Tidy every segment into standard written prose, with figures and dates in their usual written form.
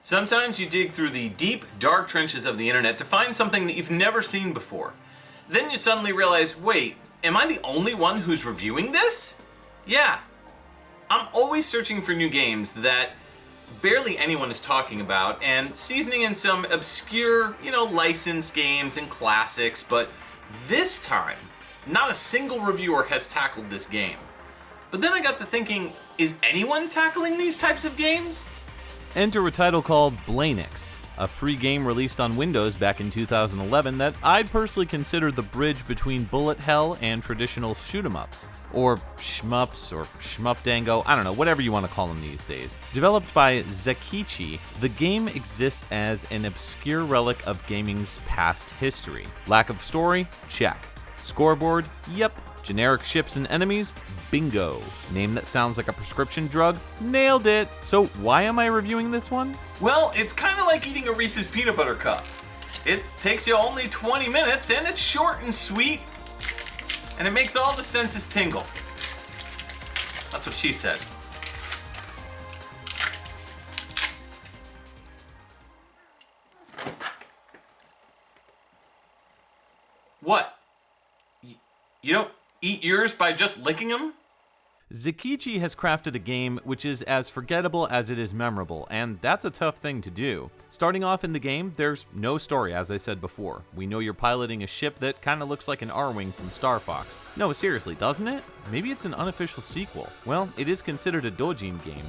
Sometimes you dig through the deep, dark trenches of the internet to find something that you've never seen before. Then you suddenly realize, wait, am I the only one who's reviewing this? Yeah. I'm always searching for new games that barely anyone is talking about and seasoning in some obscure, licensed games and classics, but this time, not a single reviewer has tackled this game. But then I got to thinking, is anyone tackling these types of games? Enter a title called Blaynix, a free game released on Windows back in 2011 that I'd personally consider the bridge between bullet hell and traditional shoot-'em-ups, or SHMUPs, or SHMUPdango, I don't know, whatever you want to call them these days. Developed by Zekichi, the game exists as an obscure relic of gaming's past history. Lack of story? Check. Scoreboard? Yep. Generic ships and enemies? Bingo. Name that sounds like a prescription drug? Nailed it. So why am I reviewing this one? Well, it's kind of like eating a Reese's peanut butter cup. It takes you only 20 minutes and it's short and sweet and it makes all the senses tingle. That's what she said. What? You don't eat yours by just licking them? Zekichi has crafted a game which is as forgettable as it is memorable, and that's a tough thing to do. Starting off in the game, there's no story, as I said before. We know you're piloting a ship that kinda looks like an R-Wing from Star Fox. No, seriously, doesn't it? Maybe it's an unofficial sequel. Well, it is considered a Doujin game.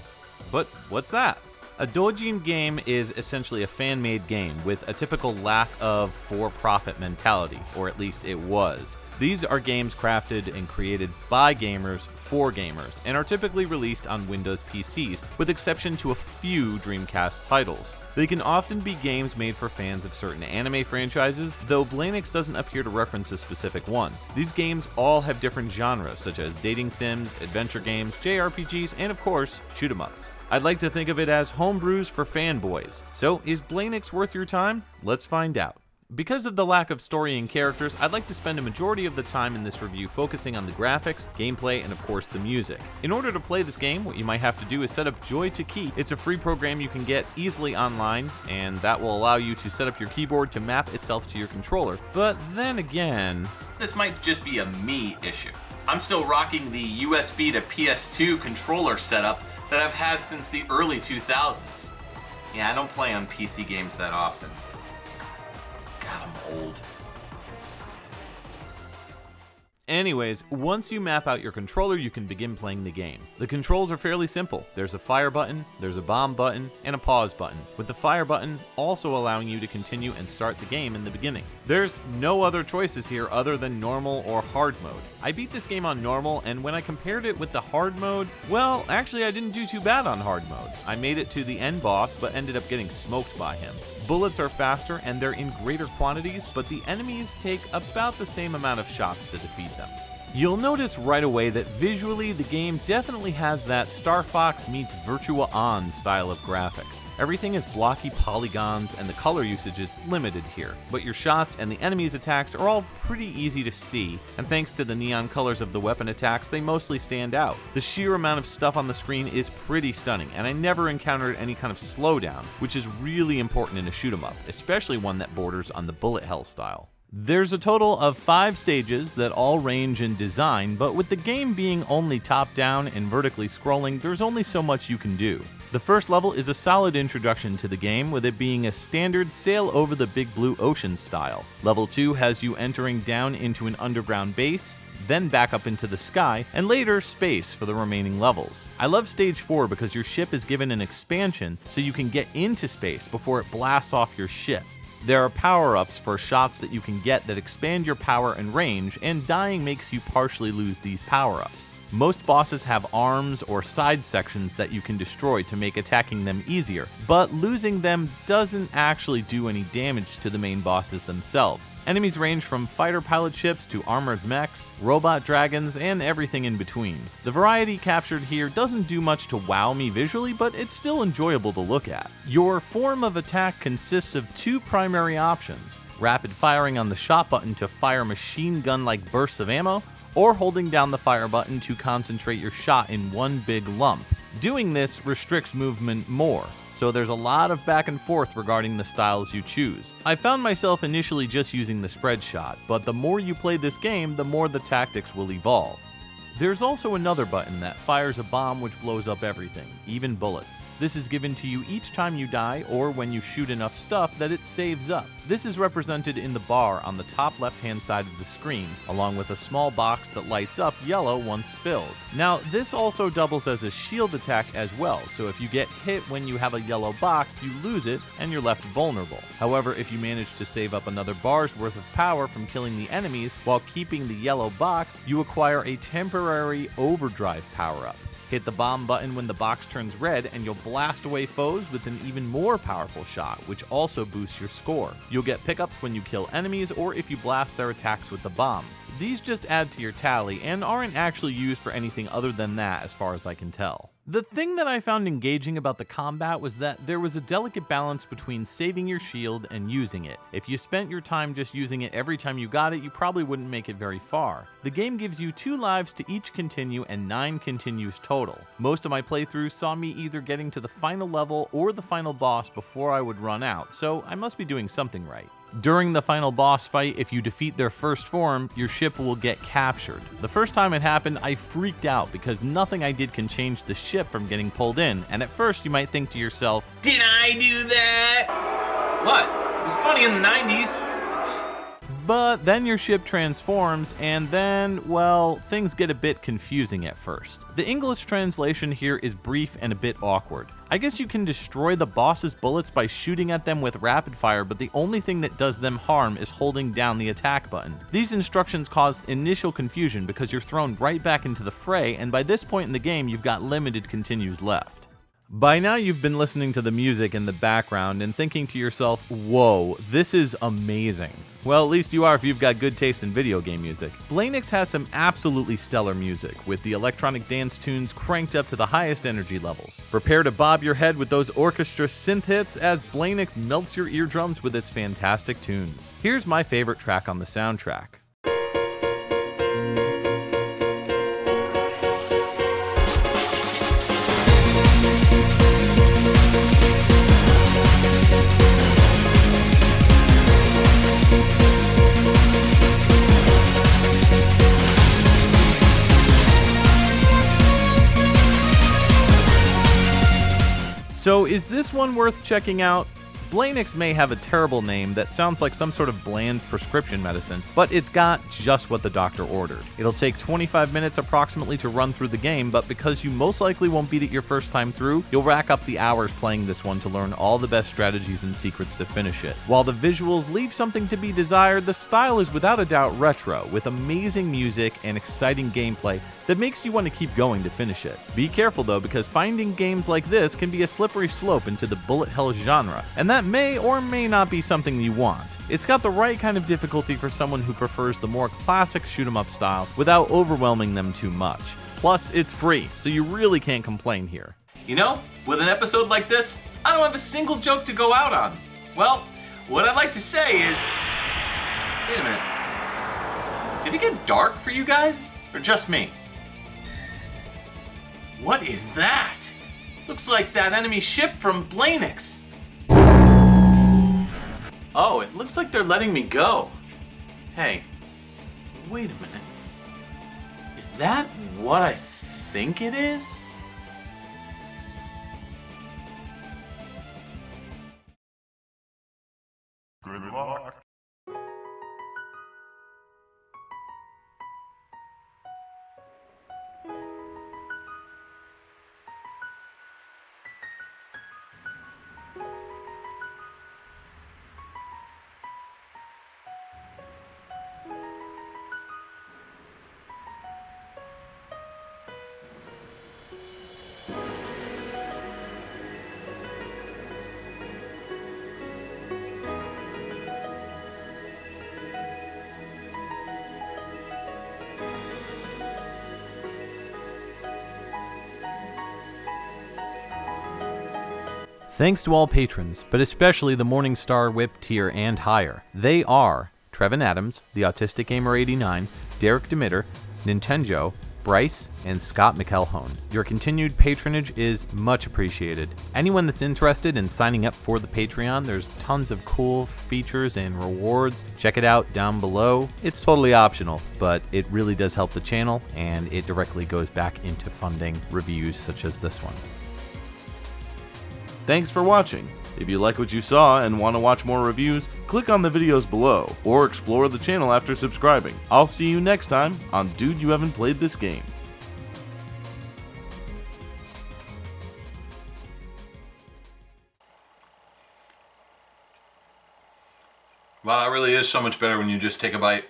But what's that? A Doujin game is essentially a fan-made game with a typical lack of for-profit mentality, or at least it was. These are games crafted and created by gamers for gamers, and are typically released on Windows PCs, with exception to a few Dreamcast titles. They can often be games made for fans of certain anime franchises, though Blaynix doesn't appear to reference a specific one. These games all have different genres, such as dating sims, adventure games, JRPGs, and of course, shoot-'em-ups. I'd like to think of it as homebrews for fanboys. So, is Blaynix worth your time? Let's find out. Because of the lack of story and characters, I'd like to spend a majority of the time in this review focusing on the graphics, gameplay, and of course the music. In order to play this game, what you might have to do is set up Joy to Key. It's a free program you can get easily online, and that will allow you to set up your keyboard to map itself to your controller. But then again, this might just be a me issue. I'm still rocking the USB to PS2 controller setup that I've had since the early 2000s. Yeah, I don't play on PC games that often. God, I'm old. Anyways, once you map out your controller, you can begin playing the game. The controls are fairly simple. There's a fire button, there's a bomb button, and a pause button, with the fire button also allowing you to continue and start the game in the beginning. There's no other choices here other than normal or hard mode. I beat this game on normal, and when I compared it with the hard mode, well, actually I didn't do too bad on hard mode. I made it to the end boss, but ended up getting smoked by him. Bullets are faster and they're in greater quantities, but the enemies take about the same amount of shots to defeat them. You'll notice right away that visually the game definitely has that Star Fox meets Virtua On style of graphics. Everything is blocky polygons and the color usage is limited here, but your shots and the enemies' attacks are all pretty easy to see, and thanks to the neon colors of the weapon attacks, they mostly stand out. The sheer amount of stuff on the screen is pretty stunning, and I never encountered any kind of slowdown, which is really important in a shoot-'em-up, especially one that borders on the bullet hell style. There's a total of 5 stages that all range in design, but with the game being only top-down and vertically scrolling, there's only so much you can do. The first level is a solid introduction to the game, with it being a standard sail over the big blue ocean style. Level 2 has you entering down into an underground base, then back up into the sky, and later space for the remaining levels. I love stage 4 because your ship is given an expansion so you can get into space before it blasts off your ship. There are power-ups for shots that you can get that expand your power and range, and dying makes you partially lose these power-ups. Most bosses have arms or side sections that you can destroy to make attacking them easier, but losing them doesn't actually do any damage to the main bosses themselves. Enemies range from fighter pilot ships to armored mechs, robot dragons, and everything in between. The variety captured here doesn't do much to wow me visually, but it's still enjoyable to look at. Your form of attack consists of 2 primary options: rapid firing on the shot button to fire machine gun-like bursts of ammo, or holding down the fire button to concentrate your shot in one big lump. Doing this restricts movement more, so there's a lot of back and forth regarding the styles you choose. I found myself initially just using the spread shot, but the more you play this game, the more the tactics will evolve. There's also another button that fires a bomb which blows up everything, even bullets. This is given to you each time you die or when you shoot enough stuff that it saves up. This is represented in the bar on the top left-hand side of the screen, along with a small box that lights up yellow once filled. Now, this also doubles as a shield attack as well, so if you get hit when you have a yellow box, you lose it and you're left vulnerable. However, if you manage to save up another bar's worth of power from killing the enemies while keeping the yellow box, you acquire a temporary overdrive power-up. Hit the bomb button when the box turns red and you'll blast away foes with an even more powerful shot, which also boosts your score. You'll get pickups when you kill enemies or if you blast their attacks with the bomb. These just add to your tally and aren't actually used for anything other than that as far as I can tell. The thing that I found engaging about the combat was that there was a delicate balance between saving your shield and using it. If you spent your time just using it every time you got it, you probably wouldn't make it very far. The game gives you 2 lives to each continue and 9 continues total. Most of my playthroughs saw me either getting to the final level or the final boss before I would run out, so I must be doing something right. During the final boss fight, if you defeat their first form, your ship will get captured. The first time it happened, I freaked out because nothing I did can change the ship from getting pulled in, and at first you might think to yourself, Did I do that? What? It was funny in the 90s. but then your ship transforms, and then, well, things get a bit confusing at first. The English translation here is brief and a bit awkward. I guess you can destroy the boss's bullets by shooting at them with rapid fire, but the only thing that does them harm is holding down the attack button. These instructions cause initial confusion because you're thrown right back into the fray, and by this point in the game, you've got limited continues left. By now you've been listening to the music in the background and thinking to yourself, whoa, this is amazing. Well, at least you are if you've got good taste in video game music. Blaynix has some absolutely stellar music, with the electronic dance tunes cranked up to the highest energy levels. Prepare to bob your head with those orchestra synth hits as Blaynix melts your eardrums with its fantastic tunes. Here's my favorite track on the soundtrack. So is this one worth checking out? Blaynix may have a terrible name that sounds like some sort of bland prescription medicine, but it's got just what the doctor ordered. It'll take 25 minutes approximately to run through the game, but because you most likely won't beat it your first time through, you'll rack up the hours playing this one to learn all the best strategies and secrets to finish it. While the visuals leave something to be desired, the style is without a doubt retro, with amazing music and exciting gameplay that makes you want to keep going to finish it. Be careful though, because finding games like this can be a slippery slope into the bullet hell genre, and that may or may not be something you want. It's got the right kind of difficulty for someone who prefers the more classic shoot-'em-up style without overwhelming them too much. Plus, it's free, so you really can't complain here. You know, with an episode like this, I don't have a single joke to go out on. Well, what I'd like to say is... Wait a minute. Did it get dark for you guys? Or just me? What is that? Looks like that enemy ship from Blaynix. Oh, it looks like they're letting me go. Hey, wait a minute. Is that what I think it is? Good luck. Thanks to all patrons, but especially the Morningstar Whip tier and higher. They are Trevin Adams, The Autistic Gamer 89, Derek Demitter, Nintendo, Bryce, and Scott McElhone. Your continued patronage is much appreciated. Anyone that's interested in signing up for the Patreon, there's tons of cool features and rewards. Check it out down below. It's totally optional, but it really does help the channel, and it directly goes back into funding reviews such as this one. Thanks for watching. If you like what you saw and want to watch more reviews, click on the videos below, or explore the channel after subscribing. I'll see you next time on Dude, You Haven't Played This Game. Wow, it really is so much better when you just take a bite.